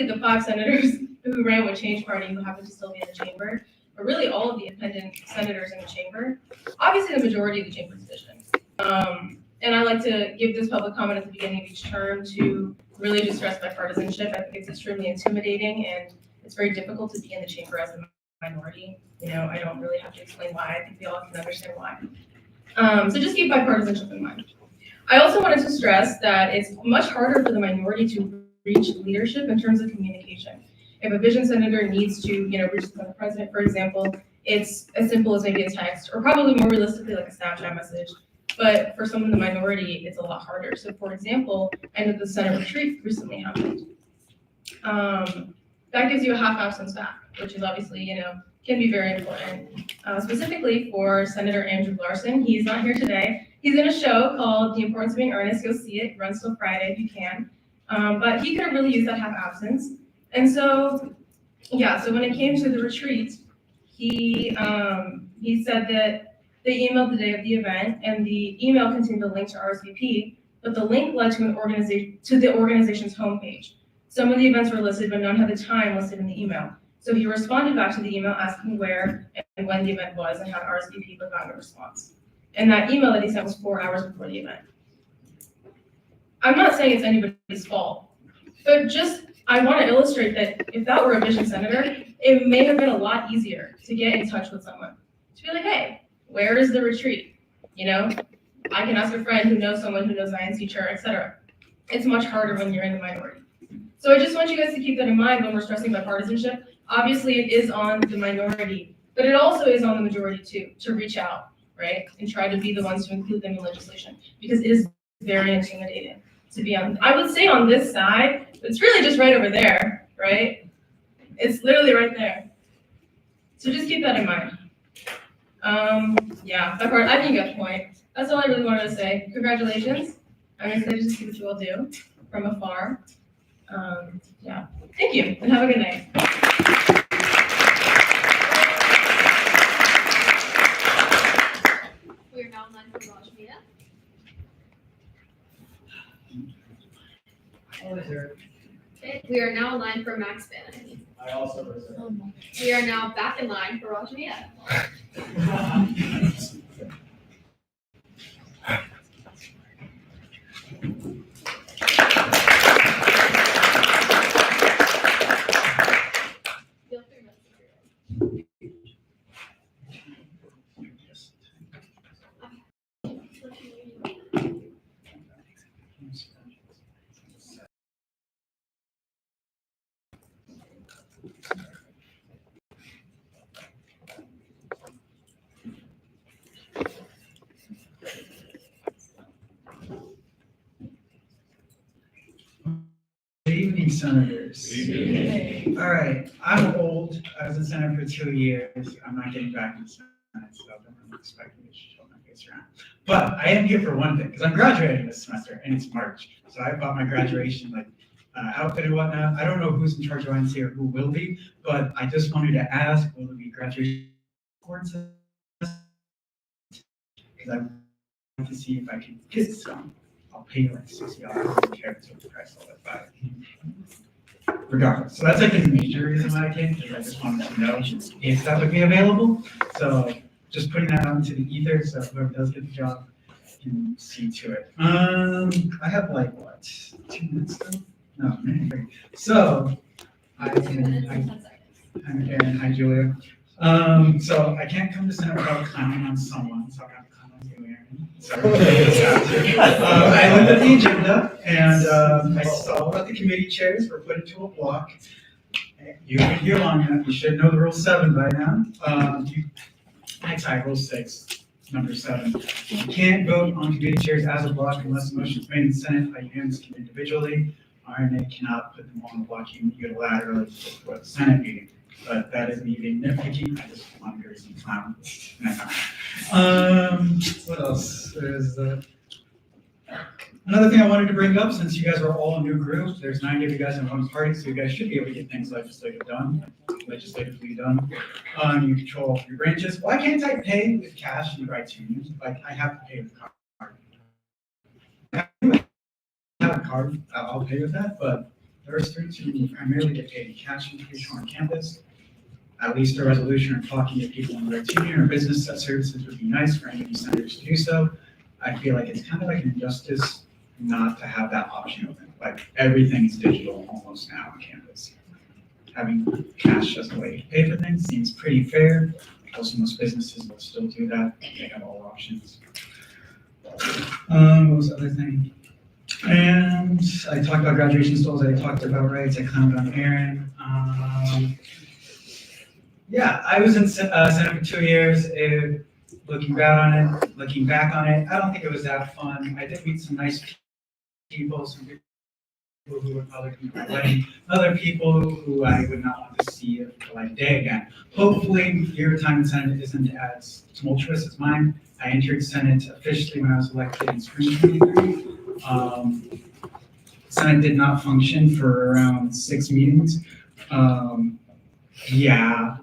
the 5 senators who ran with Change Party who happen to still be in the chamber, but really all of the independent senators in the chamber, obviously the majority of the chamber position. And I like to give this public comment at the beginning of each term to really just stress bipartisanship. I think it's extremely intimidating and it's very difficult to be in the chamber as a minority. I don't really have to explain why. I think we all can understand why. So just keep bipartisanship in mind. I also wanted to stress that it's much harder for the minority to reach leadership in terms of communication. If a vision senator needs to, reach the president, for example, it's as simple as maybe a text, or probably more realistically like a Snapchat message. But for some in the minority, it's a lot harder. So for example, I know the Senate retreat recently happened. That gives you a half absence back, which is obviously, can be very important. Specifically for Senator Andrew Larson, he's not here today. He's in a show called The Importance of Being Earnest. Go see it. It runs till Friday if you can. But he could have really used that half absence. And so, so when it came to the retreat, he said that they emailed the day of the event, and the email contained a link to RSVP, but the link led to the organization's homepage. Some of the events were listed, but none had the time listed in the email. So he responded back to the email asking where and when the event was and had RSVP, but got no response. And that email that he sent was 4 hours before the event. I'm not saying it's anybody's fault, but I want to illustrate that if that were a vision senator, it may have been a lot easier to get in touch with someone. To be like, hey, where is the retreat? I can ask a friend who knows someone who knows Zion's teacher, etc. It's much harder when you're in the minority. So I just want you guys to keep that in mind when we're stressing bipartisanship. Obviously, it is on the minority, but it also is on the majority too, to reach out, right? And try to be the ones to include them in legislation, because it is very intimidating to be on, I would say on this side, but it's really just right over there, right? It's literally right there. So just keep that in mind. That part, I think you got the point. That's all I really wanted to say. Congratulations. I'm excited to see what you all do from afar. Thank you, and have a good night. We are now in line for Raj Mia. Okay, we are now in line for Max Bannon. I also reserve. We are now back in line for Raj Mia. Good evening, senators. Good evening. All right, I'm old. I was in Senate for 2 years. I'm not getting back in the Senate, so I don't really expect me to show my face around. But I am here for one thing, because I'm graduating this semester, and it's March. So I bought my graduation outfit and whatnot. I don't know who's in charge of INC or who will be, but I just wanted to ask, will there be graduation courses? Because I want to see if I can get some. I'll pay you like $60. I don't care what the price of it, regardless. So that's like the major reason why I came, because I just wanted to know if that would be available. So just putting that out into the ether, so whoever does get the job can see to it. I have 2 minutes still? No, maybe 3. So hi Aaron, hi Julia. So I can't come to Senate without commenting on someone, so I got to comment on you, Aaron. Sorry. I looked at the agenda and I saw that the committee chairs were put into a block. You've been here long enough, you should know the Rule 7 by now. Rule 6, number 7. You can't vote on committee chairs as a block unless the motion is made in the Senate by unanimous individually. RNA cannot put them on the block unilaterally for the Senate meeting. But that is me being nitpicky. I just want to hear some clown. What else? There's another thing I wanted to bring up, since you guys are all a new group, there's 90 of you guys in one party, so you guys should be able to get things legislatively done. You control your branches. Why can't I pay with cash in the rights union? I have to pay with card. I have a card, I'll pay with that, but there are students who primarily get paid in cash and tuition on campus. At least a resolution or talking to people in the rights union or business that services would be nice for any of these senators to do so. I feel like it's kind of like an injustice not to have that option open. Like everything is digital almost now on campus. Having cash as a way to pay for things seems pretty fair. Also, most businesses will still do that. They have all options. What was the other thing? And I talked about graduation stalls. I talked about rights. I commented on Aaron. Yeah, I was in Senate for 2 years. Looking back on it, I don't think it was that fun. I did meet some nice people, some people who would probably come to my wedding, other people who I would not want to see for like a day again. Hopefully, your time in Senate isn't as tumultuous as mine. I entered Senate officially when I was elected in spring 23. Senate did not function for around 6 meetings. Yeah,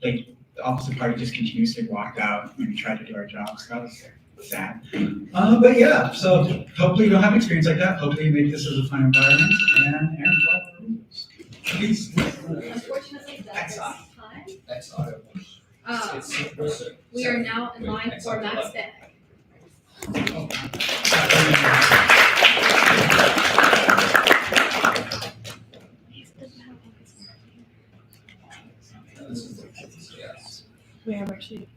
like the opposite party just continuously walked out when we tried to do our jobs. That was sad. But yeah, so hopefully you don't have an experience like that. Hopefully you make this as a fun environment. And Aaron, follow the rules. Please. Unfortunately, that's time. We are now in line for Max Bed. We have actually.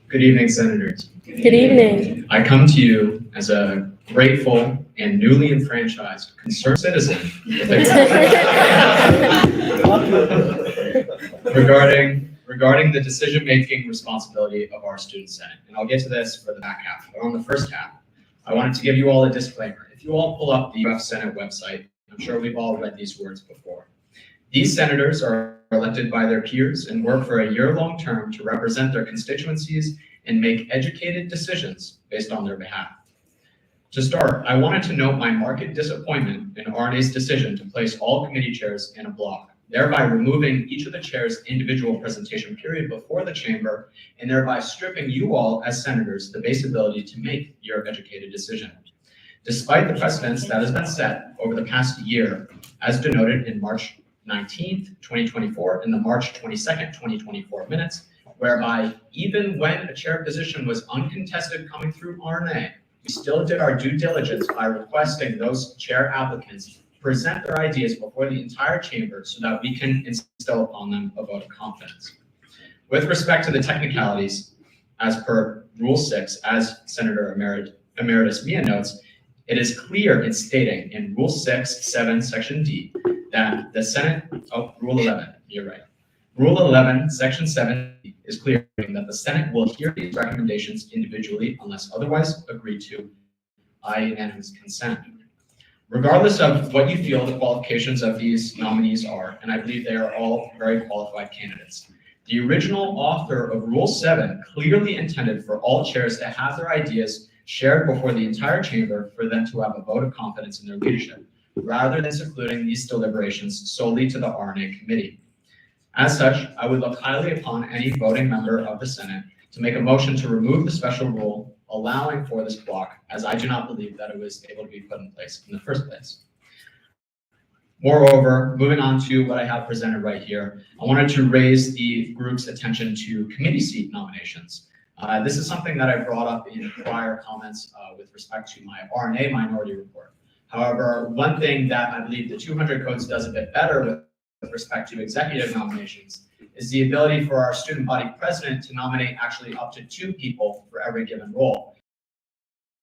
Good evening, Senators. Good evening. I come to you as a grateful and newly enfranchised concerned citizen regarding the decision-making responsibility of our student senate. And I'll get to this for the back half. But on the first half, I wanted to give you all a disclaimer. If you all pull up the UF Senate website, I'm sure we've all read these words before. These senators are elected by their peers and work for a year-long term to represent their constituencies and make educated decisions based on their behalf. To start, I wanted to note my marked disappointment in RNA's decision to place all committee chairs in a block, thereby removing each of the chairs' individual presentation period before the chamber, and thereby stripping you all as senators the base ability to make your educated decision. Despite the precedence that has been set over the past year, as denoted in March 19th, 2024, and the March 22nd, 2024 minutes, whereby even when a chair position was uncontested coming through RNA, we still did our due diligence by requesting those chair applicants present their ideas before the entire chamber so that we can instill upon them a vote of confidence. With respect to the technicalities, as per Rule 6, as Senator Emeritus Mia notes, it is clear in stating in Rule 6(7), Section D, that the Senate, Rule 11, you're right. Rule 11, Section 7 is clear that the Senate will hear these recommendations individually unless otherwise agreed to by unanimous consent. Regardless of what you feel the qualifications of these nominees are, and I believe they are all very qualified candidates, the original author of Rule 7 clearly intended for all chairs to have their ideas shared before the entire chamber for them to have a vote of confidence in their leadership, rather than secluding these deliberations solely to the RNA committee. As such, I would look highly upon any voting member of the Senate to make a motion to remove the special rule allowing for this block, as I do not believe that it was able to be put in place in the first place. Moreover, moving on to what I have presented right here, I wanted to raise the group's attention to committee seat nominations. This is something that I brought up in prior comments with respect to my RNA minority report. However, one thing that I believe the 200 codes does a bit better with respect to executive nominations is the ability for our student body president to nominate actually up to 2 people for every given role.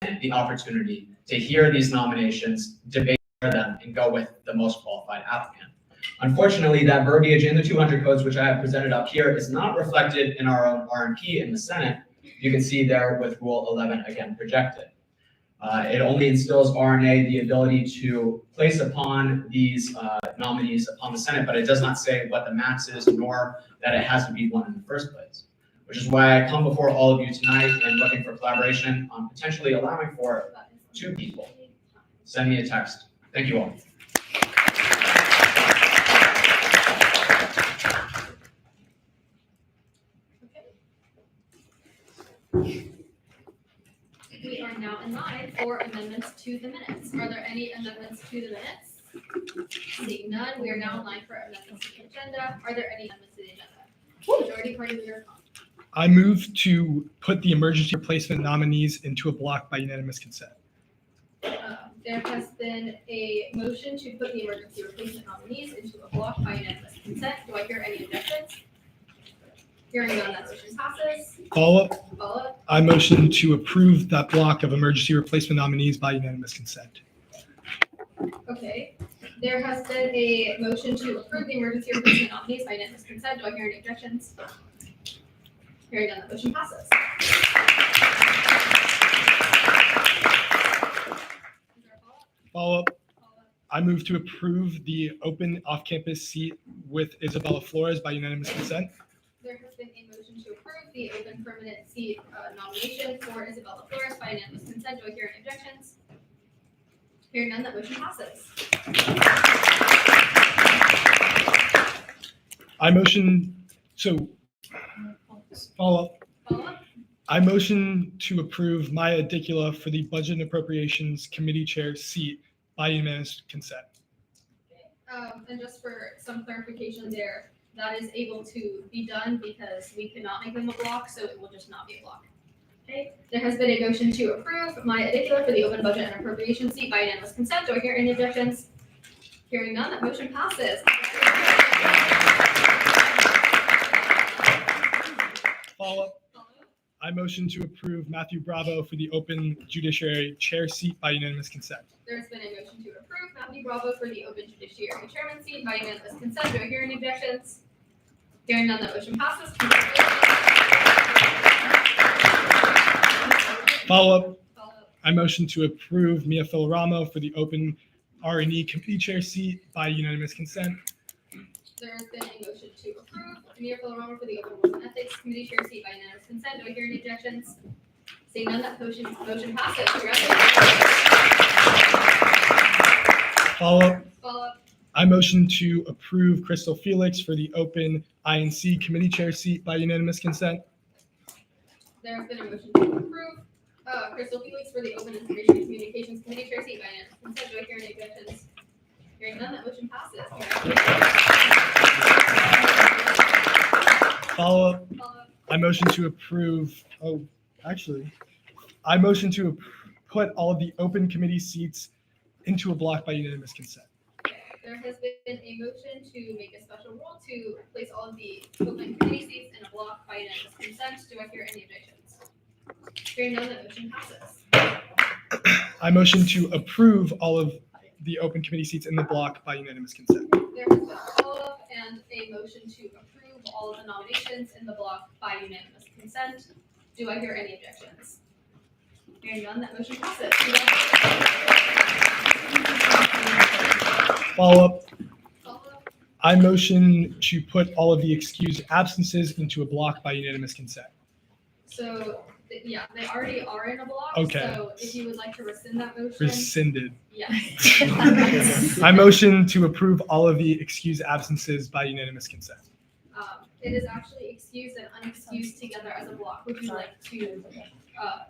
And the opportunity to hear these nominations, debate them, and go with the most qualified applicant. Unfortunately, that verbiage in the 200 codes, which I have presented up here, is not reflected in our own RMP in the Senate. You can see there with Rule 11 again projected. It only instills RNA the ability to place upon these nominees upon the Senate, but it does not say what the max is, nor that it has to be one in the first place. Which is why I come before all of you tonight and looking for collaboration on potentially allowing for 2 people. Send me a text. Thank you all. We are now in line for amendments to the minutes. Are there any amendments to the minutes? Seeing none, we are now in line for amendments to the agenda. Are there any amendments to the agenda? Majority Party Leader Fong. I move to put the emergency replacement nominees into a block by unanimous consent. There has been a motion to put the emergency replacement nominees into a block by unanimous consent. Do I hear any objections? Hearing none, that motion passes. Follow-up, Follow. I motion to approve that block of emergency replacement nominees by unanimous consent. Okay. There has been a motion to approve the emergency replacement nominees by unanimous consent. Do I hear any objections? Hearing none, that motion passes. Is there a follow-up? Follow-up, Follow-up. I move to approve the open off-campus seat with Isabella Flores by unanimous consent. There has been a motion to approve the open permanent seat nomination for Isabella Flores by unanimous consent. Do I hear any objections? Hearing none, that motion passes. I motion, so, follow-up, Follow-up. I motion to approve Maya Adicula for the Budget and Appropriations Committee Chair seat by unanimous consent. And just for some clarification there, that is able to be done because we cannot make them a block, so it will just not be a block. Okay, there has been a motion to approve Maya Adicula for the open budget and appropriation seat by unanimous consent. Do I hear any objections? Hearing none, that motion passes. Follow-up, I motion to approve Matthew Bravo for the open judiciary chair seat by unanimous consent. There's been a motion to approve Matthew Bravo for the open judiciary chairman seat by unanimous consent. Do I hear any objections? Hearing none, that motion passes. Follow-up, Follow-up. I motion to approve Mia Filoramo for the open R&E committee chair seat by unanimous consent. There has been a motion to approve Mia Filoramo for the open rules and ethics committee chair seat by unanimous consent. Do I hear any objections? Seeing none, that motion passes. Congratulations. Follow-up, Follow-up. I motion to approve Crystal Felix for the open INC committee chair seat by unanimous consent. There has been a motion to approve Crystal Felix for the open information and communications committee chair seat by unanimous consent. Do I hear any objections? Hearing none, that motion passes. Follow-up, Follow-up. I motion to approve, I motion to put all of the open committee seats into a block by unanimous consent. There has been a motion to make a special rule to place all of the open committee seats in a block by unanimous consent. Do I hear any objections? Hearing none, that motion passes. I motion to approve all of the open committee seats in the block by unanimous consent. There has been a follow-up and a motion to approve all of the nominations in the block by unanimous consent. Do I hear any objections? Hearing none, that motion passes. Follow-up, Follow-up. I motion to put all of the excused absences into a block by unanimous consent. So, yeah, they already are in a block. Okay. So if you would like to rescind that motion, Rescinded. yes. I motion to approve all of the excused absences by unanimous consent. It is actually excused and unexcused together as a block. Would you like to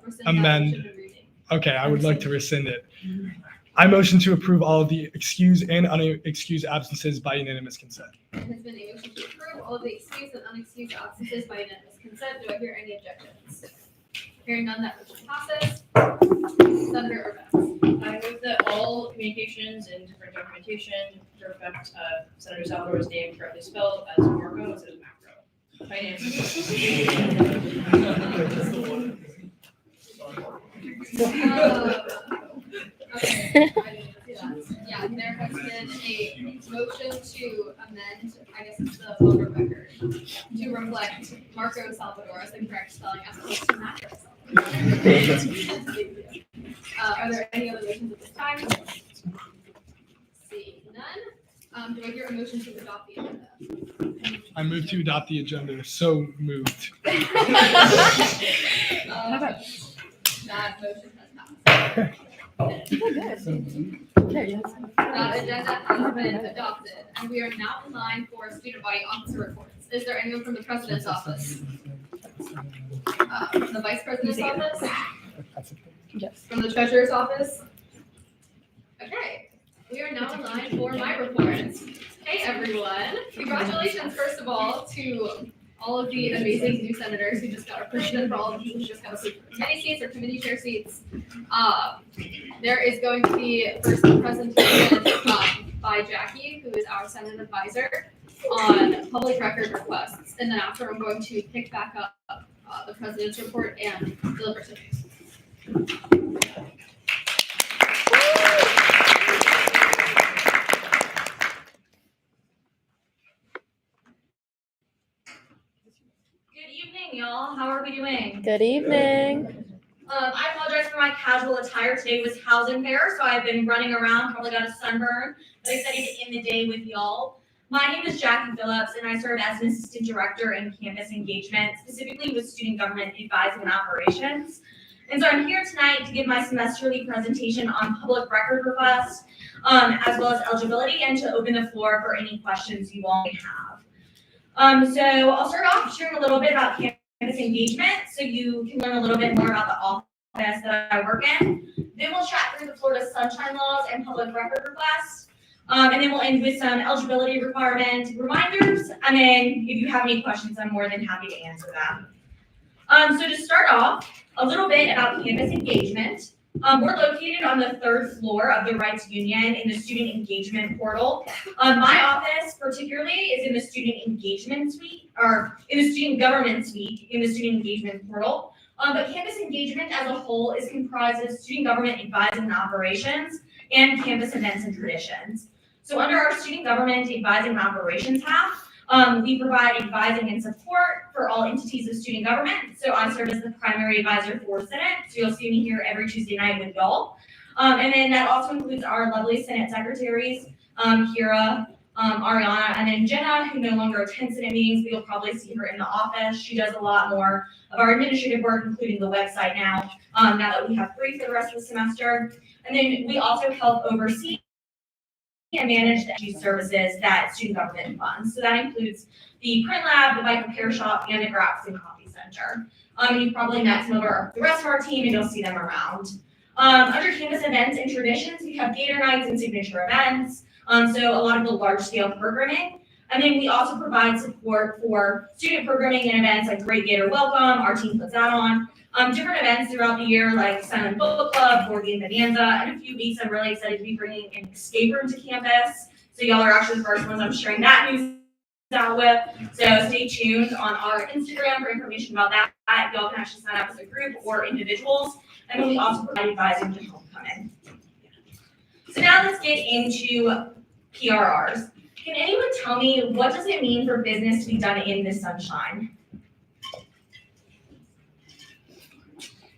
rescind Amend. that motion and reading? Okay, I would like to rescind it. I motion to approve all of the excused and unexcused absences by unanimous consent. There has been a motion to approve all of the excused and unexcused absences by unanimous consent. Do I hear any objections? Hearing none, that motion passes. Senator Urbans. I move that all communications and different documentation to reflect Senator Salvador's name correctly spelled as Marco instead of Macro. Okay. Yeah, there has been a motion to amend, I guess it's the voter record, to reflect Marco Salvador as the correct spelling as opposed to Macro Salvador. Are there any other motions at this time? Seeing none, do I hear a motion to adopt the agenda? I move to adopt the agenda. So moved. That motion has passed. That agenda has been adopted, and we are now in line for student body officer reports. Is there anyone from the president's office? The vice president's office, Yes. from the treasurer's office. Okay, we are now in line for my reports. Hey, everyone. Congratulations, first of all, to all of the amazing new senators who just got approved and for all of you who just got approved for committee seats or committee chair seats. There is going to be first a presentation by Jackie, who is our Senate advisor, on public record requests. And then after, I'm going to pick back up the president's report and deliver some news. Good evening, y'all. How are we doing? Good evening. I apologize for my casual attire. Today was housing fair, so I've been running around, probably got a sunburn, but excited to end the day with y'all. My name is Jackie Phillips, and I serve as an assistant director in campus engagement, specifically with student government advising and operations. And so I'm here tonight to give my semesterly presentation on public record requests, as well as eligibility, and to open the floor for any questions you all may have. So I'll start off sharing a little bit about campus engagement, so you can learn a little bit more about the office that I work in. Then we'll chat through the Florida Sunshine Laws and public record requests. And then we'll end with some eligibility requirement reminders. And then if you have any questions, I'm more than happy to answer them. So to start off, a little bit about campus engagement. We're located on the 3rd floor of the Rights Union in the student engagement portal. My office particularly is in the student engagement suite, or in the student government suite in the student engagement portal. But campus engagement as a whole is comprised of student government advising and operations and campus events and traditions. So under our student government advising and operations half, we provide advising and support for all entities of student government. So I serve as the primary advisor for Senate. So you'll see me here every Tuesday night with y'all. And then that also includes our lovely Senate secretaries, Kira, Ariana, and then Jenna, who no longer attends Senate meetings, but you'll probably see her in the office. She does a lot more of our administrative work, including the website now that we have free for the rest of the semester. And then we also help oversee and manage the energy services that student government funds. So that includes the print lab, the bike repair shop, and the graphics and coffee center. And you've probably met some of the rest of our team, and you'll see them around. Under campus events and traditions, we have Gator nights and signature events. So a lot of the large scale programming. And then we also provide support for student programming and events like Great Gator Welcome. Our team puts that on. Different events throughout the year like Silent Book Club, Board Game Bonanza. In a few weeks, I'm really excited to be bringing an escape room to campus. So y'all are actually the first ones I'm sharing that news out with. So stay tuned on our Instagram for information about that. Y'all can actually sign up as a group or individuals. And then we also provide advising to homecoming. So now let's get into PRRs. Can anyone tell me what does it mean for business to be done in the sunshine?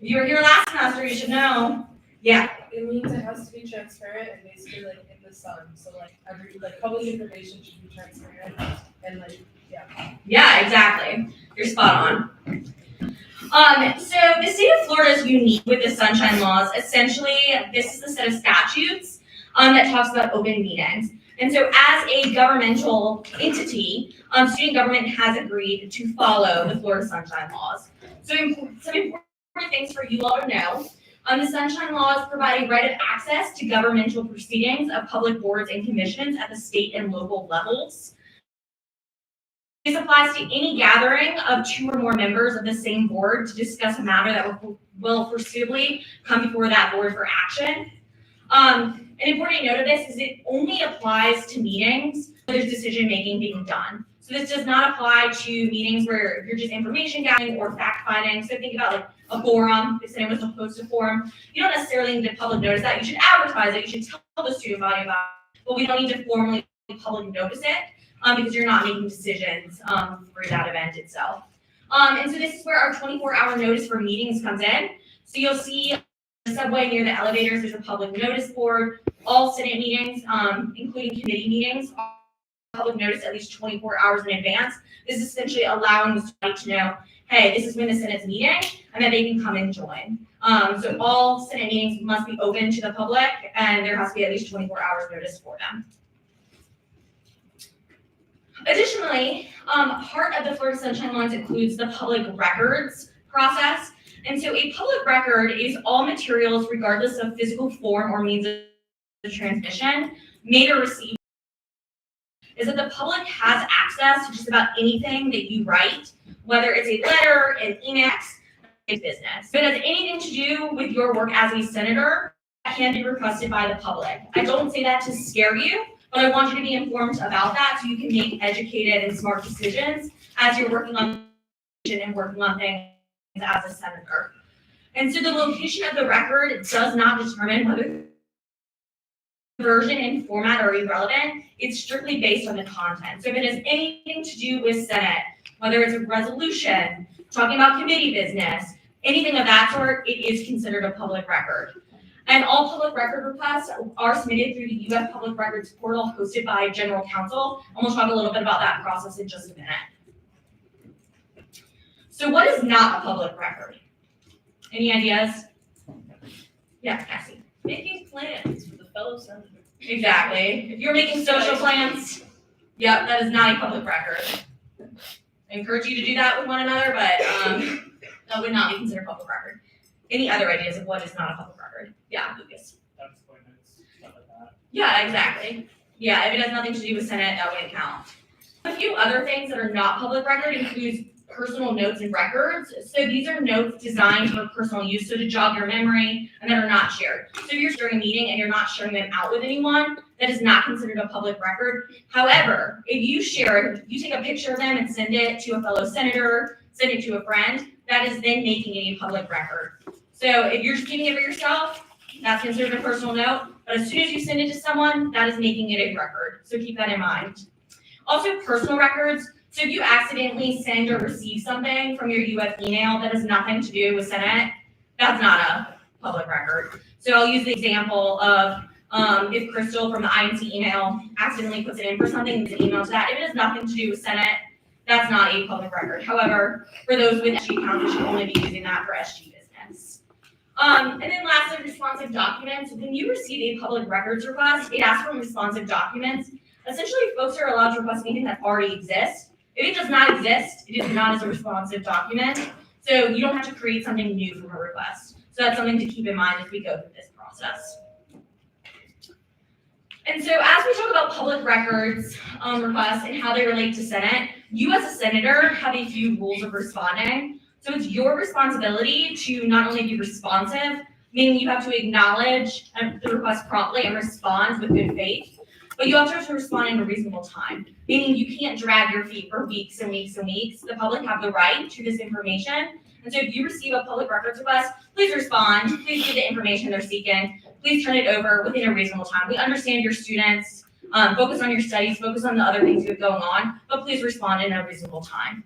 If you were here last semester, you should know. Yeah. It means it has to be transparent and basically like in the sun. So like public information should be transparent and Yeah, exactly. You're spot on. So the state of Florida is unique with the sunshine laws. Essentially, this is the set of statutes that talks about open meetings. And so as a governmental entity, student government has agreed to follow the Florida sunshine laws. So some important things for you all to know. The sunshine laws provide a right of access to governmental proceedings of public boards and commissions at the state and local levels. This applies to any gathering of 2 or more members of the same board to discuss a matter that will foreseeably come before that board for action. An important note of this is it only applies to meetings where there's decision-making being done. So this does not apply to meetings where you're just information gathering or fact-finding. So think about like a forum, if someone was to host a forum. You don't necessarily need to public notice that. You should advertise it. You should tell the student body about it. But we don't need to formally public notice it because you're not making decisions for that event itself. And so this is where our 24-hour notice for meetings comes in. So you'll see the subway near the elevators, there's a public notice board. All Senate meetings, including committee meetings, are public notice at least 24 hours in advance. This is essentially allowing the student to know, hey, this is when the Senate's meeting, and then they can come and join. So all Senate meetings must be open to the public, and there has to be at least 24 hours notice for them. Additionally, part of the Florida Sunshine Laws includes the public records process. And so a public record is all materials, regardless of physical form or means of transmission, made or received. Is that the public has access to just about anything that you write, whether it's a letter, an email, a business. If it has anything to do with your work as a senator, that can be requested by the public. I don't say that to scare you, but I want you to be informed about that so you can make educated and smart decisions as you're working on and working on things as a senator. And so the location of the record does not determine whether version and format are irrelevant. It's strictly based on the content. So if it has anything to do with Senate, whether it's a resolution, talking about committee business, anything of that sort, it is considered a public record. And all public record requests are submitted through the U.S. Public Records portal hosted by General Counsel. And we'll talk a little bit about that process in just a minute. So what is not a public record? Any ideas? Yeah, Cassie. Making plans for the fellow senator. Exactly. If you're making social plans, yep, that is not a public record. I encourage you to do that with one another, but that would not be considered public record. Any other ideas of what is not a public record? Yeah, Lucas. Appointments, stuff like that. Yeah, exactly. Yeah, if it has nothing to do with Senate, that wouldn't count. A few other things that are not public record includes personal notes and records. So these are notes designed for personal use, so to jog your memory, and that are not shared. So if you're sharing a meeting and you're not sharing them out with anyone, that is not considered a public record. However, if you share it, you take a picture of them and send it to a fellow senator, send it to a friend, that is then making it a public record. So if you're just keeping it for yourself, that's considered a personal note. But as soon as you send it to someone, that is making it a record. So keep that in mind. Also, personal records. So if you accidentally send or receive something from your U.S. email that has nothing to do with Senate, that's not a public record. So I'll use the example of if Crystal from the INC email accidentally puts it in for something, it's an email to that. If it has nothing to do with Senate, that's not a public record. However, for those with SG accounts, you should only be using that for SG business. And then lastly, responsive documents. When you receive a public records request, it asks for responsive documents. Essentially, folks are allowed to request anything that already exists. If it does not exist, it is not as a responsive document. So you don't have to create something new from a request. So that's something to keep in mind as we go through this process. And so as we talk about public records requests and how they relate to Senate, you as a senator have a few rules of responding. So it's your responsibility to not only be responsive, meaning you have to acknowledge the request promptly and respond with good faith, but you also have to respond in a reasonable time, meaning you can't drag your feet for weeks and weeks and weeks. The public have the right to this information. And so if you receive a public records request, please respond, please give the information they're seeking, please turn it over within a reasonable time. We understand your students, focus on your studies, focus on the other things you have going on, but please respond in a reasonable time.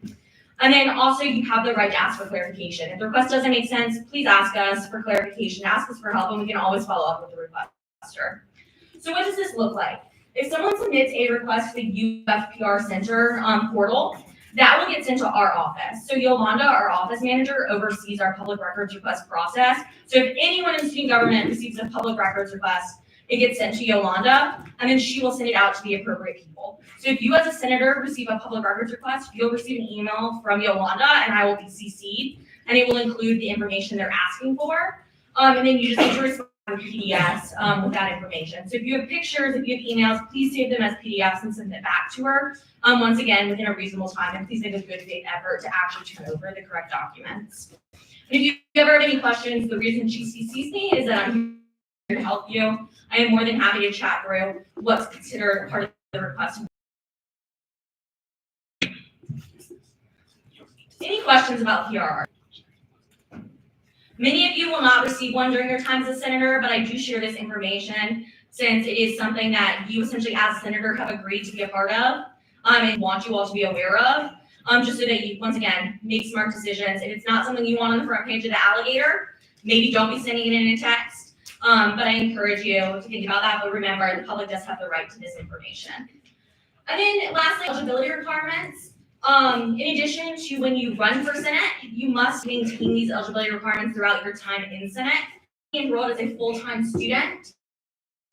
And then also you have the right to ask for clarification. If the request doesn't make sense, please ask us for clarification, ask us for help, and we can always follow up with the requester. So what does this look like? If someone submits a request to the UFPR Center portal, that will get sent to our office. So Yolanda, our office manager, oversees our public records request process. So if anyone in student government receives a public records request, it gets sent to Yolanda, and then she will send it out to the appropriate people. So if you as a senator receive a public records request, you'll receive an email from Yolanda, and I will be CC'd, and it will include the information they're asking for. And then you just need to respond in PDFs with that information. So if you have pictures, if you have emails, please save them as PDFs and send it back to her. Once again, within a reasonable time, and please make a good faith effort to actually turn over the correct documents. And if you ever have any questions, the reason she CCs me is that I'm here to help you. I am more than happy to chat through what's considered part of the request. Any questions about PRR? Many of you will not receive one during your time as a senator, but I do share this information since it is something that you essentially as a senator have agreed to be a part of and want you all to be aware of, just so that you, once again, make smart decisions. If it's not something you want on the front page of the Alligator, maybe don't be sending it in a text, but I encourage you to think about that, but remember, the public does have the right to this information. And then lastly, eligibility requirements. In addition to when you run for Senate, you must maintain these eligibility requirements throughout your time in Senate. Enrolled as a full-time student,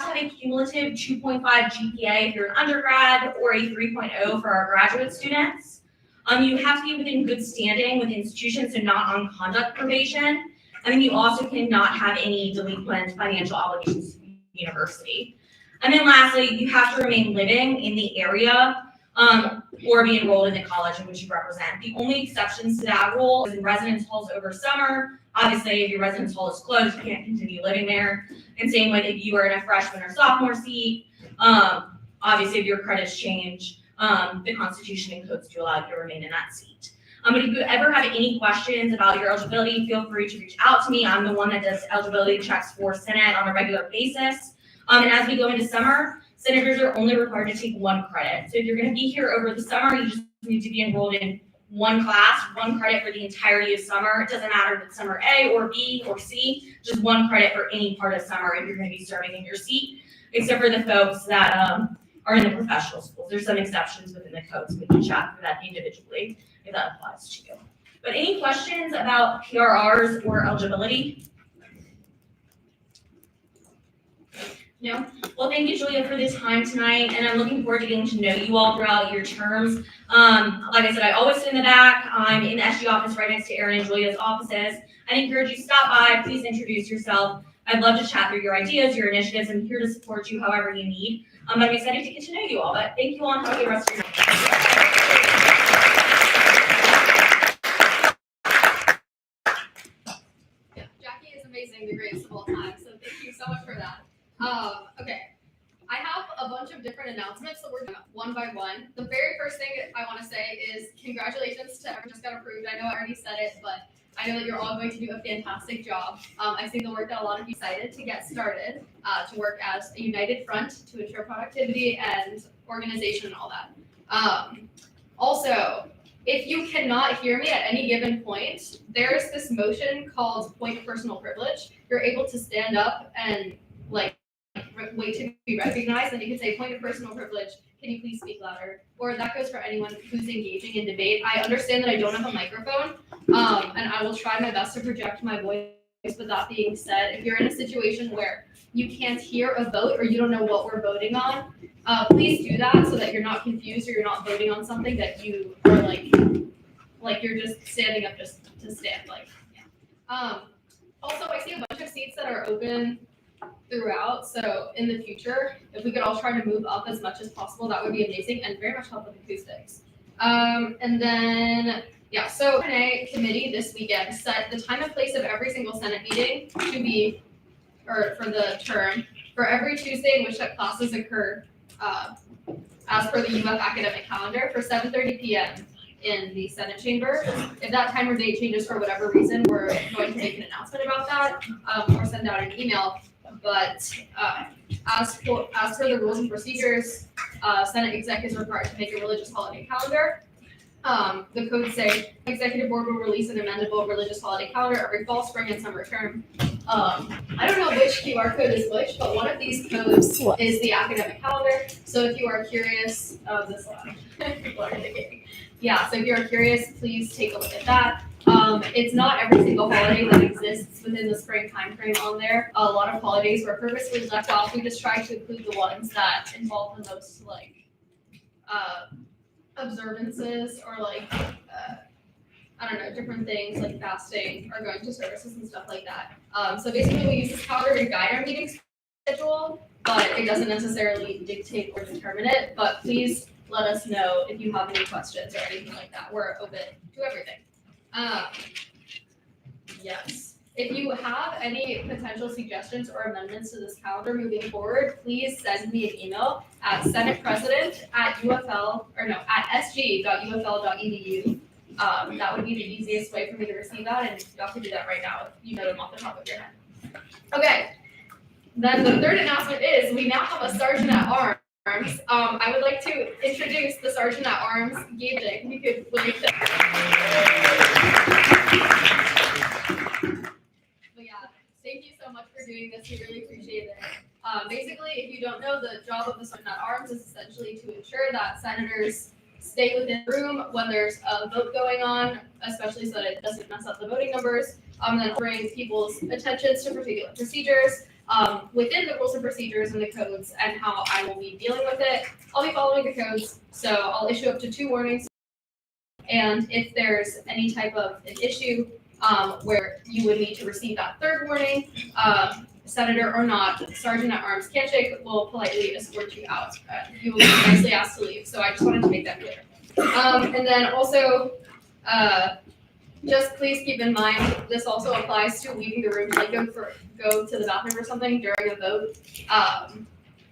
to have a cumulative 2.5 GPA if you're an undergrad or a 3.0 for our graduate students. You have to be within good standing with institutions and not on conduct probation. And then you also cannot have any delinquent financial obligations to the university. And then lastly, you have to remain living in the area or be enrolled in the college in which you represent. The only exceptions to that rule is in residence halls over summer. Obviously, if your residence hall is closed, you can't continue living there. And same with if you are in a freshman or sophomore seat. Obviously, if your credits change, the Constitution and codes do allow you to remain in that seat. But if you ever have any questions about your eligibility, feel free to reach out to me. I'm the one that does eligibility checks for Senate on a regular basis. And as we go into summer, senators are only required to take one credit. So if you're going to be here over the summer, you just need to be enrolled in one class, one credit for the entirety of summer. It doesn't matter if it's summer A or B or C, just one credit for any part of summer if you're going to be serving in your seat, except for the folks that are in the professional schools. There's some exceptions within the codes. We can chat for that individually if that applies to you. But any questions about PRRs or eligibility? No? Well, thank you, Julia, for this time tonight, and I'm looking forward to getting to know you all throughout your terms. Like I said, I always sit in the back. I'm in the SG office right next to Erin and Julia's offices. I'd encourage you to stop by. Please introduce yourself. I'd love to chat through your ideas, your initiatives. I'm here to support you however you need. I'm excited to get to know you all, but thank you all and have a good rest of your night. Yeah, Jackie is amazing, the greatest of all time, so thank you so much for that. Okay, I have a bunch of different announcements, so we're doing one by one. The very first thing I want to say is congratulations to everyone who just got approved. I know I already said it, but I know that you're all going to do a fantastic job. I've seen the work that a lot of you decided to get started, to work as a united front to ensure productivity and organization and all that. Also, if you cannot hear me at any given point, there's this motion called point of personal privilege. You're able to stand up and wait to be recognized, and you can say point of personal privilege, can you please speak louder? Or that goes for anyone who's engaging in debate. I understand that I don't have a microphone, and I will try my best to project my voice. But that being said, if you're in a situation where you can't hear a vote or you don't know what we're voting on, please do that so that you're not confused or you're not voting on something that you are like you're just standing up just to stand. Also, I see a bunch of seats that are open throughout, so in the future, if we could all try to move up as much as possible, that would be amazing and very much help with acoustics. And then, yeah, so Q&A committee this weekend set the time and place of every single Senate meeting to be, or for the term, for every Tuesday in which that classes occur, as per the UF academic calendar, for 7:30 p.m. in the Senate chamber. If that time or date changes for whatever reason, we're going to make an announcement about that, or send out an email. But as per the rules and procedures, Senate exec is required to make a religious holiday calendar. The codes say executive board will release an amendable religious holiday calendar every fall, spring, and summer term. I don't know which QR code is which, but one of these codes is the academic calendar. So if you are curious, this one, people are indicating. Yeah, so if you're curious, please take a look at that. It's not every single holiday that exists within the spring timeframe on there. A lot of holidays were purposely left off. We just tried to include the ones that involve the most observances or I don't know, different things like fasting or going to services and stuff like that. So basically we use this calendar to guide our meeting schedule, but it doesn't necessarily dictate or determine it. But please let us know if you have any questions or anything like that. We're open to everything. Yes. If you have any potential suggestions or amendments to this calendar moving forward, please send me an email at sg.ufl.edu. That would be the easiest way for me to receive that, and you have to do that right now if you know them off the top of your head. Okay. Then the third announcement is we now have a sergeant at arms. I would like to introduce the sergeant at arms, Gabe Dick. We could wave to. But yeah, thank you so much for doing this. We really appreciate it. Basically, if you don't know, the job of the sergeant at arms is essentially to ensure that senators stay within the room when there's a vote going on, especially so that it doesn't mess up the voting numbers, and then bring people's attentions to particular procedures. within the rules and procedures and the codes and how I will be dealing with it. I'll be following the codes, so I'll issue up to 2 warnings. And if there's any type of an issue where you would need to receive that 3rd warning, senator or not, sergeant at arms handshake will politely escort you out. You will be nicely asked to leave. So I just wanted to make that clear. And then also, just please keep in mind, this also applies to leaving the room to like go to the bathroom or something during a vote.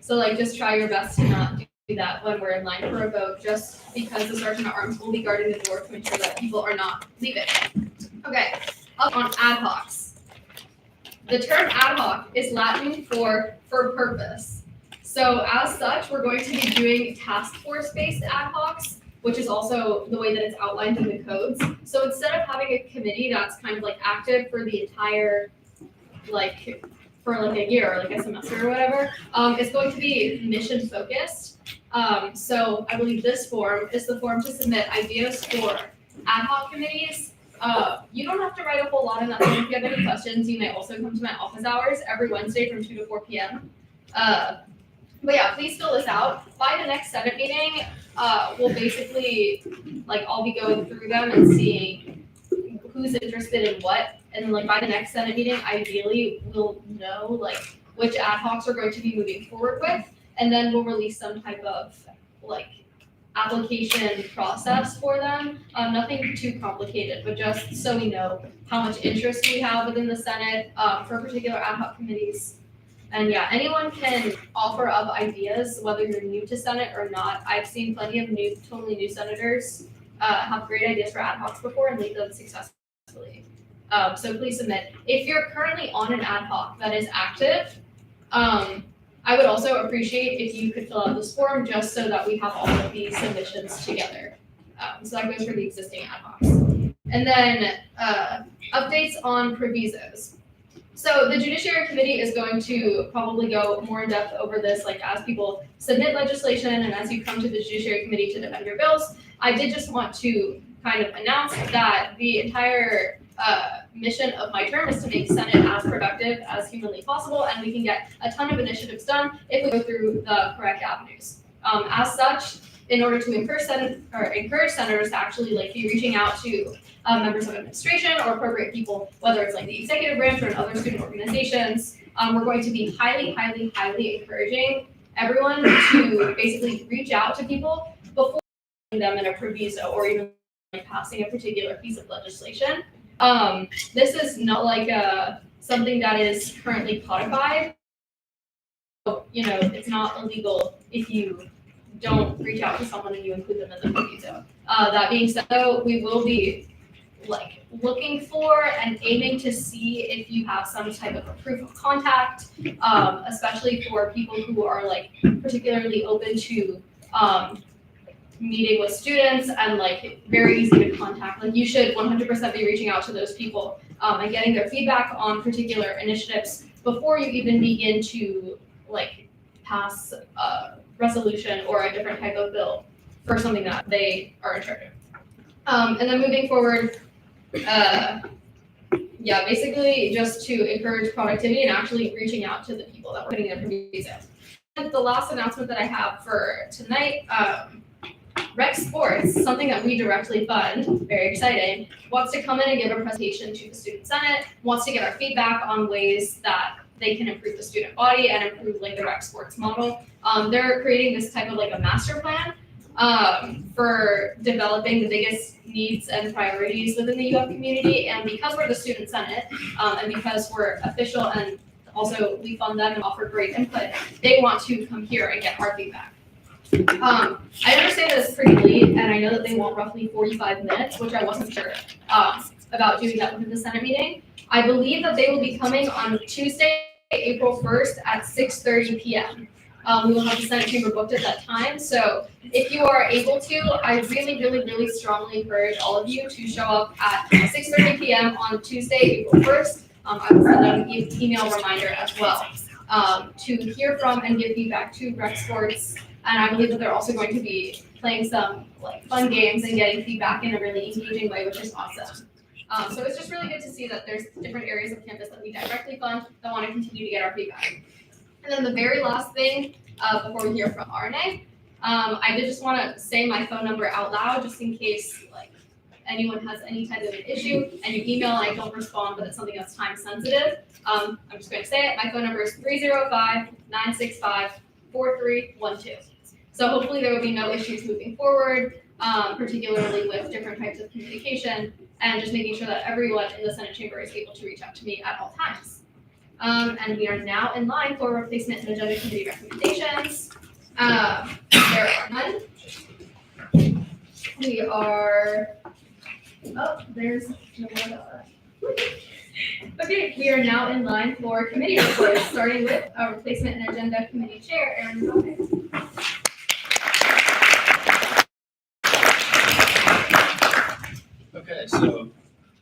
So like just try your best to not do that when we're in line for a vote, just because the sergeant at arms will be guarding the door to ensure that people are not leaving. Okay, up on ad hocs. The term ad hoc is Latin for purpose. So as such, we're going to be doing task force-based ad hocs, which is also the way that it's outlined in the codes. So instead of having a committee that's kind of like active for the entire, like, for like a year or like a semester or whatever, it's going to be mission focused. So I believe this form is the form to submit ideas for ad hoc committees. You don't have to write a whole lot in that form. If you have any questions, you may also come to my office hours every Wednesday from 2 to 4 p.m. But yeah, please fill this out. By the next Senate meeting, we'll basically, like, I'll be going through them and seeing who's interested in what. And then, like, by the next Senate meeting, ideally, we'll know, like, which ad hocs we're going to be moving forward with. And then we'll release some type of, like, application process for them. Nothing too complicated, but just so we know how much interest we have within the Senate for particular ad hoc committees. And yeah, anyone can offer up ideas, whether you're new to Senate or not. I've seen plenty of totally new senators have great ideas for ad hocs before and lead them successfully. So please submit. If you're currently on an ad hoc that is active, I would also appreciate if you could fill out this form just so that we have all of these submissions together. So that goes for the existing ad hocs. And then updates on provisos. So the Judiciary Committee is going to probably go more in depth over this, like as people submit legislation and as you come to the Judiciary Committee to defend your bills. I did just want to kind of announce that the entire mission of my term is to make Senate as productive as humanly possible, and we can get a ton of initiatives done if we go through the correct avenues. As such, in order to encourage senators to actually like be reaching out to members of administration or appropriate people, whether it's like the executive branch or other student organizations, we're going to be highly encouraging everyone to basically reach out to people before putting them in a proviso or even like passing a particular piece of legislation. This is not like something that is currently codified. So, you know, it's not illegal if you don't reach out to someone and you include them in the proviso. That being said, though, we will be like looking for and aiming to see if you have some type of a proof of contact, especially for people who are like particularly open to meeting with students and like very easy to contact. Like you should 100% be reaching out to those people and getting their feedback on particular initiatives before you even begin to like pass a resolution or a different type of bill for something that they are in charge of. And then moving forward, yeah, basically just to encourage productivity and actually reaching out to the people that we're putting in proviso. And the last announcement that I have for tonight, Rec Sports, something that we directly fund, very exciting, wants to come in and give a presentation to the Student Senate, wants to get our feedback on ways that they can improve the student body and improve like the Rec Sports model. They're creating this type of like a master plan for developing the biggest needs and priorities within the UF community. And because we're the Student Senate and because we're official and also we fund them and offer great input, they want to come here and get our feedback. I understand that it's pretty late and I know that they want roughly 45 minutes, which I wasn't sure about doing that within the Senate meeting. I believe that they will be coming on Tuesday, April 1st at 6:30 p.m. We will have the Senate chamber booked at that time. So if you are able to, I really strongly encourage all of you to show up at 6:30 p.m. on Tuesday, April 1st. I will send out an email reminder as well to hear from and give feedback to Rec Sports. And I believe that they're also going to be playing some like fun games and getting feedback in a really engaging way, which is awesome. So it's just really good to see that there's different areas of campus that we directly fund that want to continue to get our feedback. And then the very last thing, before we hear from RNA, I did just want to say my phone number out loud, just in case like anyone has any type of an issue and you email and I don't respond, but it's something that's time sensitive. I'm just going to say it. My phone number is 305-965-4312. So hopefully there will be no issues moving forward, particularly with different types of communication, and just making sure that everyone in the Senate chamber is able to reach out to me at all times. And we are now in line for replacement and agenda committee recommendations. There are none. We are, there's no more. Okay, we are now in line for committee reports, starting with our replacement and agenda committee chair, Erin Gomez. Okay, so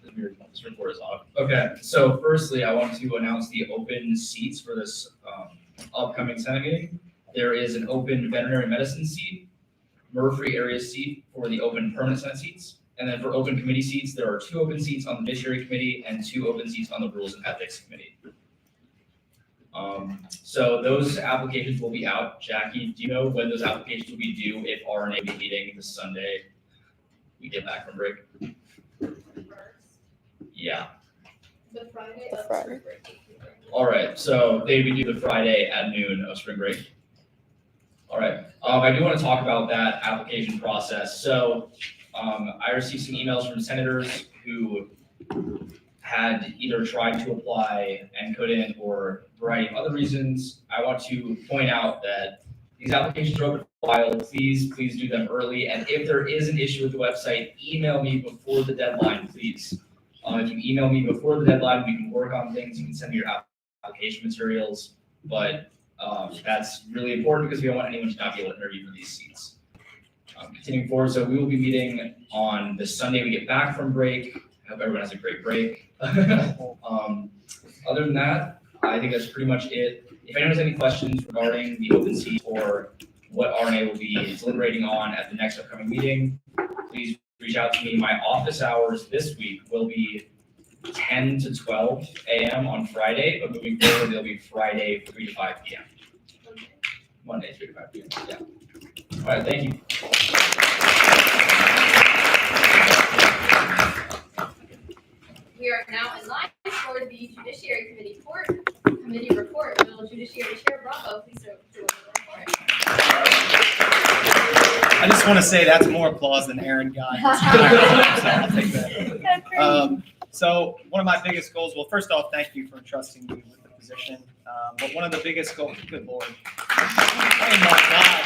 this report is off. Okay, so firstly, I want to announce the open seats for this upcoming Senate meeting. There is an open veterinary medicine seat, Murphy area seat for the open permanent Senate seats. And then for open committee seats, there are 2 open seats on the Judiciary Committee and 2 open seats on the Rules and Ethics Committee. So those applications will be out. Jackie, do you know when those applications will be due if RNA will be meeting this Sunday we get back from break? Yeah. The Friday The of Friday. spring break. All right. So they would be due the Friday at noon of spring break. All right. I do want to talk about that application process. So I received some emails from senators who had either tried to apply and couldn't, or a variety of other reasons. I want to point out that these applications are open for a while. Please do them early. And if there is an issue with the website, email me before the deadline, please. If you email me before the deadline, we can work on things. You can send me your application materials. But that's really important because we don't want anyone to not be able to interview for these seats. Continuing forward, so we will be meeting on the Sunday we get back from break. I hope everyone has a great break. Other than that, I think that's pretty much it. If anyone has any questions regarding the open seat or what RNA will be deliberating on at the next upcoming meeting, please reach out to me. My office hours this week will be 10 to 12 a.m. on Friday, but moving forward, they'll be Friday 3 to 5 p.m. Monday 3 to 5 p.m. Yeah. All right, thank you. We are now in line for the Judiciary Committee report. Will Judiciary Chair Bravo please do the report? I just want to say that's more applause than Aaron got. So I'll take that. So one of my biggest goals, well, first off, thank you for entrusting me with the position. But one of the biggest goals, good Lord. Oh my God.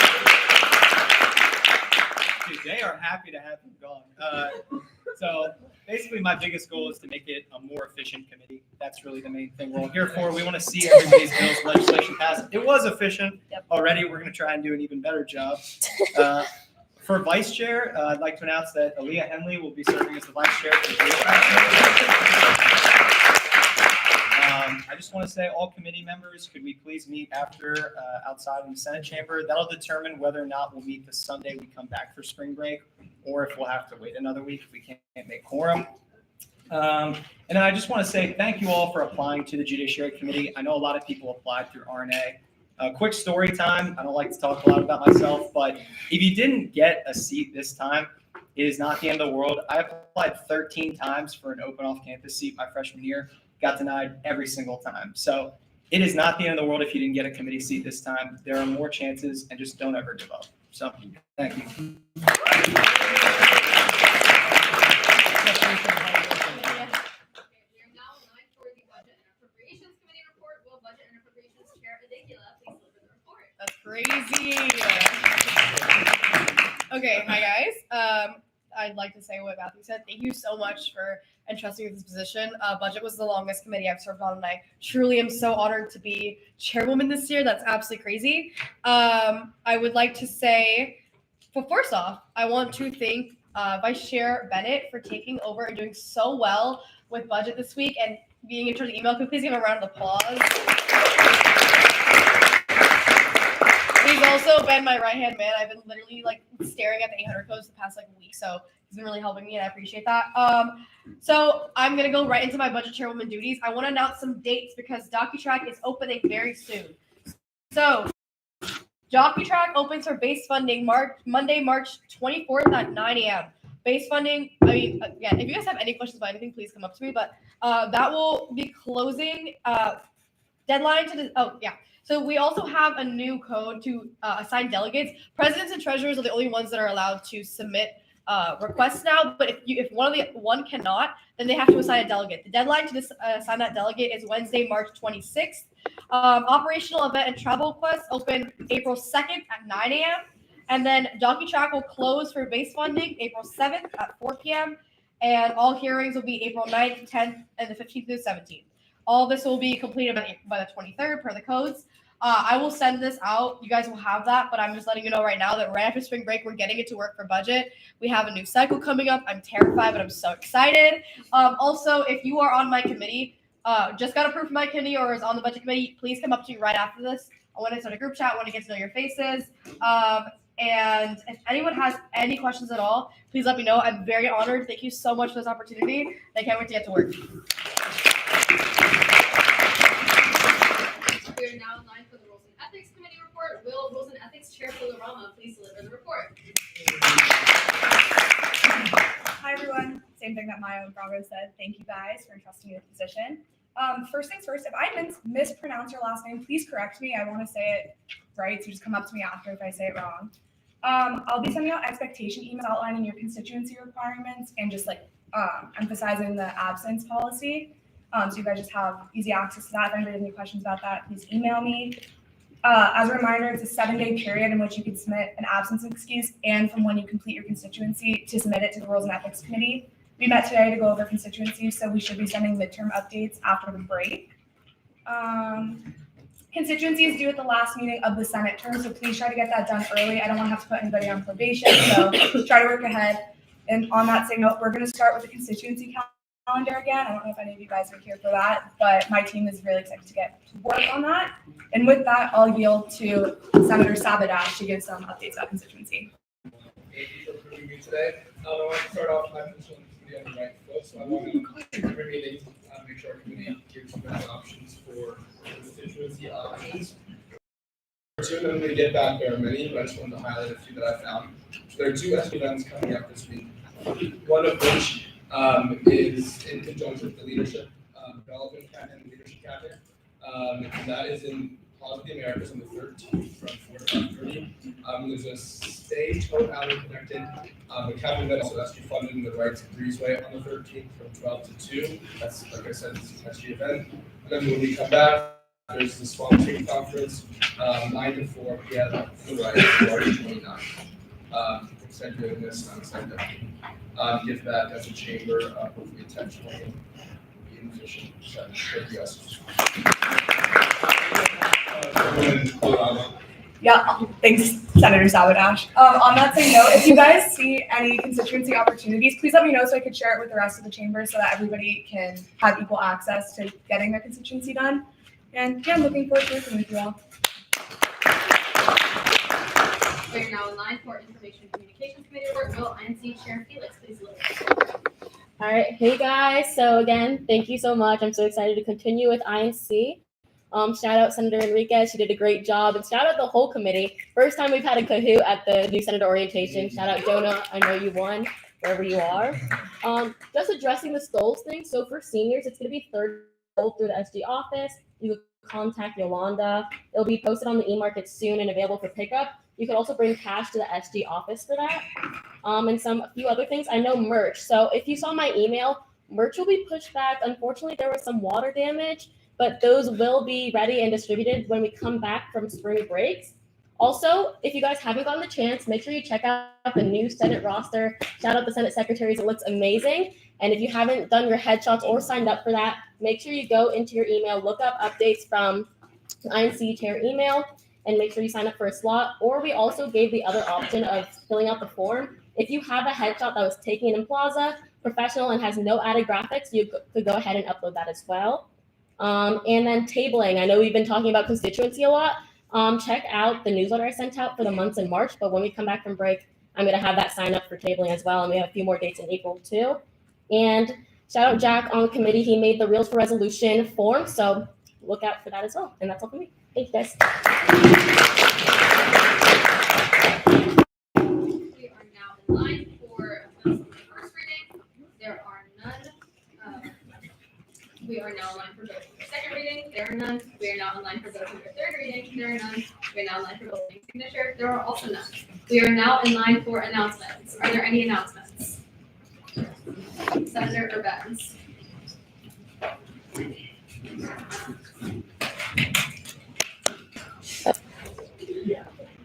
Dude, they are happy to have him gone. So basically my biggest goal is to make it a more efficient committee. That's really the main thing we're here for. We want to see everybody's bills legislation passed. It was efficient already. We're going to try and do an even better job. For vice chair, I'd like to announce that Aaliyah Henley will be serving as the vice chair. I just want to say, all committee members, could we please meet after outside in the Senate chamber? That'll determine whether or not we'll meet the Sunday we come back for spring break, or if we'll have to wait another week if we can't make quorum. And then I just want to say thank you all for applying to the Judiciary Committee. I know a lot of people applied through RNA. Quick story time. I don't like to talk a lot about myself, but if you didn't get a seat this time, it is not the end of the world. I applied 13 times for an open off-campus seat my freshman year. Got denied every single time. So it is not the end of the world if you didn't get a committee seat this time. There are more chances, and just don't ever give up. So thank you. That's crazy. Okay, hi guys. I'd like to say what Matthew said. Thank you so much for entrusting me with this position. Budget was the longest committee I've served on, and I truly am so honored to be chairwoman this year. That's absolutely crazy. I would like to say, well, first off, I want to thank Vice Chair Bennett for taking over and doing so well with budget this week and being in charge of email. Can we please give him a round of applause? He's also been my right-hand man. I've been literally staring at the 800 codes the past week. So It's been really helping me, and I appreciate that. So I'm gonna go right into my budget chairwoman duties. I want to announce some dates because DocuTrack is opening very soon. So DocuTrack opens for base funding Monday, March 24th at 9 a.m. Base funding, I mean, again, if you guys have any questions about anything, please come up to me. But that will be closing deadline So we also have a new code to assign delegates. Presidents and treasurers are the only ones that are allowed to submit requests now. But if one cannot, then they have to assign a delegate. The deadline to assign that delegate is Wednesday, March 26th. Operational event and travel requests open April 2nd at 9 a.m. And then DocuTrack will close for base funding April 7th at 4 p.m. And all hearings will be April 9th, 10th, and the 15th through 17th. All this will be completed by the 23rd per the codes. I will send this out. You guys will have that, but I'm just letting you know right now that right after spring break, we're getting it to work for budget. We have a new cycle coming up. I'm terrified, but I'm so excited. Also, if you are on my committee, just got approved from my committee or is on the budget committee, please come up to me right after this. I want to start a group chat. I want to get to know your faces. And if anyone has any questions at all, please let me know. I'm very honored. Thank you so much for this opportunity. I can't wait to get to work. We are now in line for the Rules and Ethics Committee report. Will Rules and Ethics Chair Fularama please deliver the report? Hi everyone. Same thing that Maya and Bravo said. Thank you guys for entrusting me with the position. First things first, if I mispronounce your last name, please correct me. I want to say it right, so just come up to me after if I say it wrong. I'll be sending out expectation emails outlining your constituency requirements and just emphasizing the absence policy. So you guys just have easy access to that. If anybody has any questions about that, please email me. As a reminder, it's a 7-day period in which you can submit an absence excuse and from when you complete your constituency to submit it to the Rules and Ethics Committee. We met today to go over constituencies, so we should be sending midterm updates after the break. Constituency is due at the last meeting of the Senate term, so please try to get that done early. I don't want to have to put anybody on probation, so try to work ahead. And on that same note, we're going to start with the constituency calendar again. I don't know if any of you guys are here for that, but my team is really excited to get to work on that. And with that, I'll yield to Senator Sabadash to give some updates about constituency. Thank you for approving me today. I want to start off my position on the right foot, so I want to every meeting make sure our committee gives you guys options for constituency options. Two, and I'm going to get back there are many, but I just wanted to highlight a few that I found. There are 2 SB events coming up this week. One of which is in conjunction with the leadership development cabinet and leadership cabinet. And that is in Plaza of the Americas on the 13th from 4 to 5:30. There's a Stay Toad Alley connected. The cabinet event also has to be funded in the right to Breezeway on the 13th from 12 to 2. That's, like I said, this is an SG event. And then when we come back, there's the Swan Tree Conference, 9 to 4 p.m. on the right, March 29th. Excited to doing this, and I'm excited to give that as a chamber, hopefully intentional and be efficient. So, thank you guys. Yeah, thanks, Senator Sabadash. On that same note, if you guys see any constituency opportunities, please let me know so I could share it with the rest of the chamber so that everybody can have equal access to getting their constituency done. And yeah, I'm looking forward to working with you all. We are now in line for Information and Communications Committee report. Will INC Chair Felix please deliver? All right, hey guys. So again, thank you so much. I'm so excited to continue with INC. Shout out Senator Enriquez. She did a great job. And shout out the whole committee. First time we've had a Kahoot at the new Senator orientation. Shout out Jonah. I know you won wherever you are. Just addressing the Stoles thing. So for seniors, it's going to be third through the SG office. You can contact Yolanda. It'll be posted on the e-market soon and available for pickup. You can also bring cash to the SG office for that. And a few other things. I know merch. So if you saw my email, merch will be pushed back. Unfortunately, there was some water damage, but those will be ready and distributed when we come back from spring breaks. Also, if you guys haven't gotten the chance, make sure you check out the new Senate roster. Shout out the Senate secretaries. It looks amazing. And if you haven't done your headshots or signed up for that, make sure you go into your email, look up updates from the INC chair email, and make sure you sign up for a slot. Or we also gave the other option of filling out the form. If you have a headshot that was taken in Plaza, professional, and has no added graphics, you could go ahead and upload that as well. And then tabling. I know we've been talking about constituency a lot. Check out the newsletter I sent out for the months in March, but when we come back from break, I'm going to have that sign up for tabling as well, and we have a few more dates in April too. And shout out Jack on the committee. He made the Reels for Resolution form, so look out for that as well. And that's all for me. Thank you, guys. We are now in line for the first reading. There are none. We are now in line for voting for second reading. There are none. We are now in line for voting for third reading. There are none. We are now in line for voting signature. There are also none. We are now in line for announcements. Are there any announcements? Senator Urbans.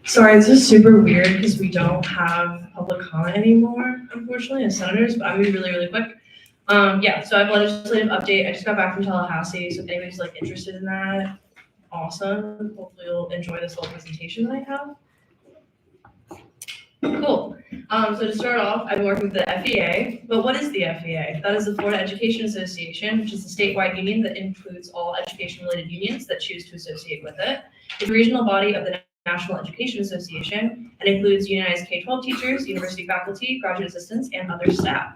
Sorry, this is super weird because we don't have public comment anymore, unfortunately, as senators, but I'm gonna be really, really quick. Yeah, so I have a legislative update. I just got back from Tallahassee, so if anybody's like interested in that, awesome. Hopefully you'll enjoy this little presentation that I have. Cool. So to start off, I've been working with the FEA, but what is the FEA? That is the Florida Education Association, which is a statewide union that includes all education-related unions that choose to associate with it. It's a regional body of the National Education Association and includes unionized K-12 teachers, university faculty, graduate assistants, and other staff.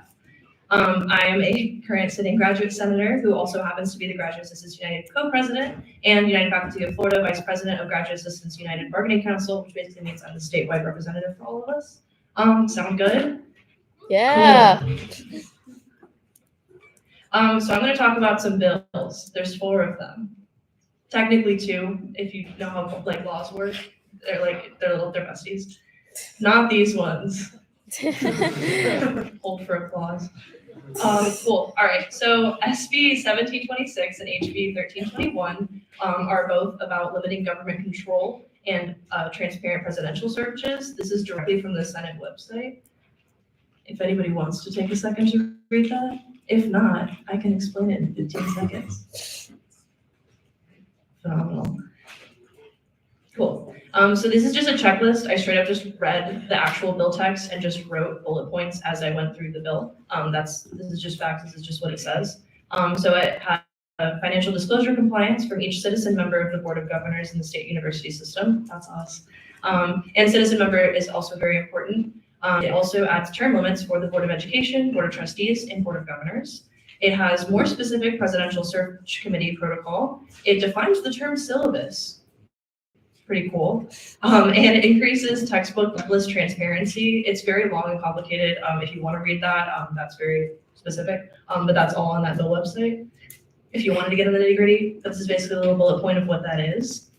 I am a current sitting graduate senator who also happens to be the Graduate Assistants United co-president and United Faculty of Florida vice president of Graduate Assistants United Bargaining Council, which basically means I'm the statewide representative for all of us. Sound good? Yeah. Cool. So I'm going to talk about some bills. There's 4 of them. Technically 2, if you know how like laws work. They're besties. Not these ones. Hold for applause. Cool. All right. So SB 1726 and HB 1321 are both about limiting government control and transparent presidential searches. This is directly from the Senate website. If anybody wants to take a second to read that. If not, I can explain it in 15 seconds. Phenomenal. Cool. So this is just a checklist. I straight up just read the actual bill text and just wrote bullet points as I went through the bill. This is just facts. This is just what it says. So it has financial disclosure compliance from each citizen member of the Board of Governors in the state university system. That's us. And citizen member is also very important. It also adds term limits for the Board of Education, Board of Trustees, and Board of Governors. It has more specific presidential search committee protocol. It defines the term syllabus. Pretty cool. And it increases textbook list transparency. It's very long and complicated. If you want to read that, that's very specific. But that's all on that bill website. If you wanted to get in the nitty gritty, this is basically a little bullet point of what that is.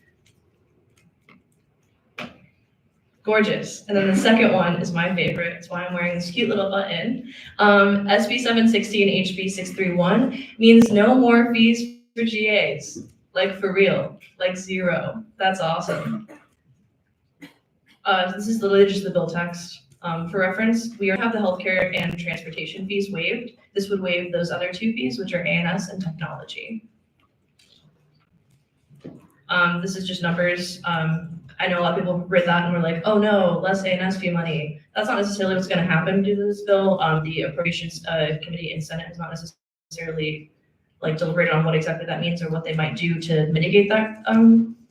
Gorgeous. And then the second one is my favorite. It's why I'm wearing this cute little button. SB 760 and HB 631 means no more fees for GAs. Like for real, like 0. That's awesome. This is literally just the bill text. For reference, we have the healthcare and transportation fees waived. This would waive those other 2 fees, which are A&S and technology. This is just numbers. I know a lot of people read that and were like, oh no, less A&S fee money. That's not necessarily what's going to happen due to this bill. The appropriations committee in Senate is not necessarily like deliberated on what exactly that means or what they might do to mitigate that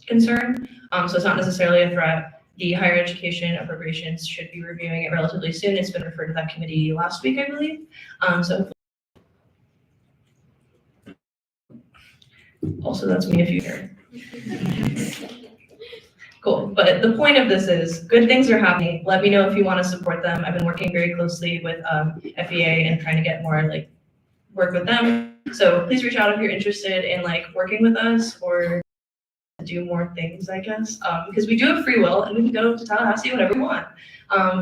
concern. So it's not necessarily a threat. The higher education appropriations should be reviewing it relatively soon. It's been referred to that committee last week, I believe. Also, that's me if you hear. Cool, but the point of this is good things are happening. Let me know if you want to support them. I've been working very closely with FEA and trying to get more like work with them. So please reach out if you're interested in like working with us or do more things, I guess, because we do have free will and we can go to Tallahassee whenever we want,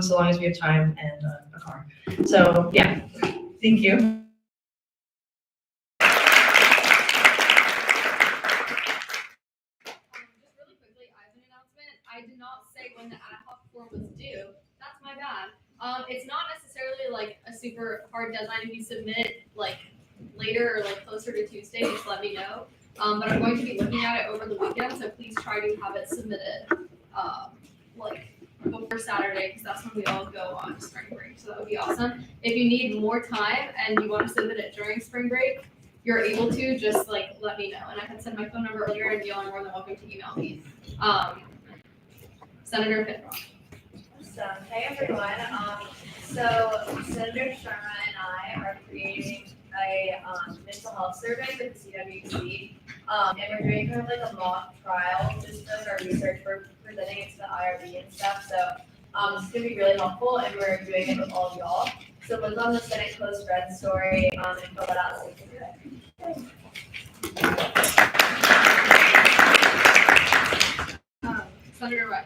so long as we have time and a car. So yeah, thank you. I did not say when the ad hoc form was due. That's my bad. It's not necessarily like a super hard deadline. If you submit like later or like closer to Tuesday, just let me know. But I'm going to be looking at it over the weekend, so please try to have it submitted like before Saturday, because that's when we all go on spring break. So that would be awesome. If you need more time and you want to submit it during spring break, you're able to just like let me know. And I had sent my phone number earlier, and you're more than welcome to email me. Senator Pinrock. Awesome. Hey everyone. So Senator Sharma and I are creating a mental health survey for the CWC. And we're doing kind of like a mock trial, just like our research. We're presenting it to the IRB and stuff. So this is gonna be really helpful, and we're doing it with all of y'all. So look on the Senate Close Friends story and fill that out so we can do it. Senator Wright.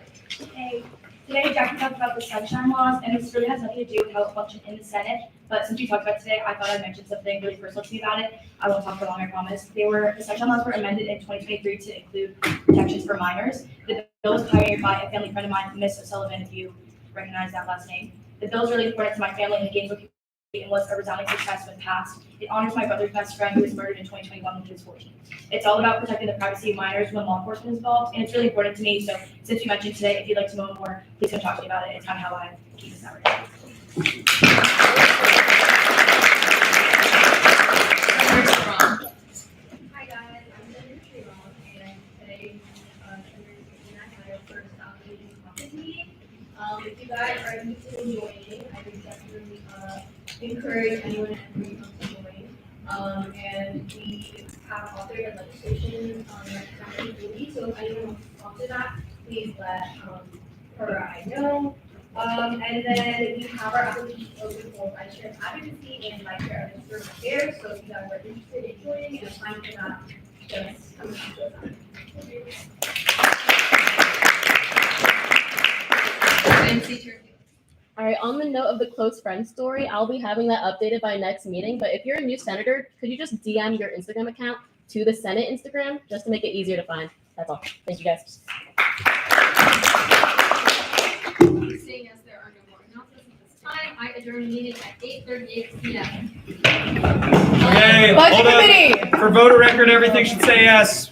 Hey, today Jackie talked about the sunshine laws, and this really has nothing to do with how it functions in the Senate. But since you talked about it today, I thought I'd mention something really personal to me about it. I won't talk for long, I promise. The sunshine laws were amended in 2023 to include protections for minors. The bill was pioneered by a family friend of mine, Miss O'Sullivan, if you recognize that last name. The bill is really important to my family and the Gainesville community and was a resounding success when passed. It honors my brother's best friend who was murdered in 2021 when he was 14. It's all about protecting the privacy of minors when law enforcement is involved, and it's really important to me. So since you mentioned today, if you'd like to know more, please come talk to me about it. It's kind of how I keep this out. Hi guys, I'm Senator Trayvon, and today Senator and I had our first meeting caucus meeting. If you guys are interested in joining, I would definitely encourage anyone and everyone to join. And we have authored a legislation that's currently released, so if anyone wants to sponsor that, please let her or I know. And then we have our application open for vice chair advocacy and vice chair of external affairs. So if you guys are interested in joining and applying for that, just come to us. All right, on the note of the close friend story, I'll be having that updated by next meeting. But if you're a new senator, could you just DM your Instagram account to the Senate Instagram just to make it easier to find? That's all. Thank you guys. Seeing as there are no more announcements at this time, I adjourn the meeting at 8:38 p.m. Okay, Budget hold up. committee. For voter record, everything should say yes.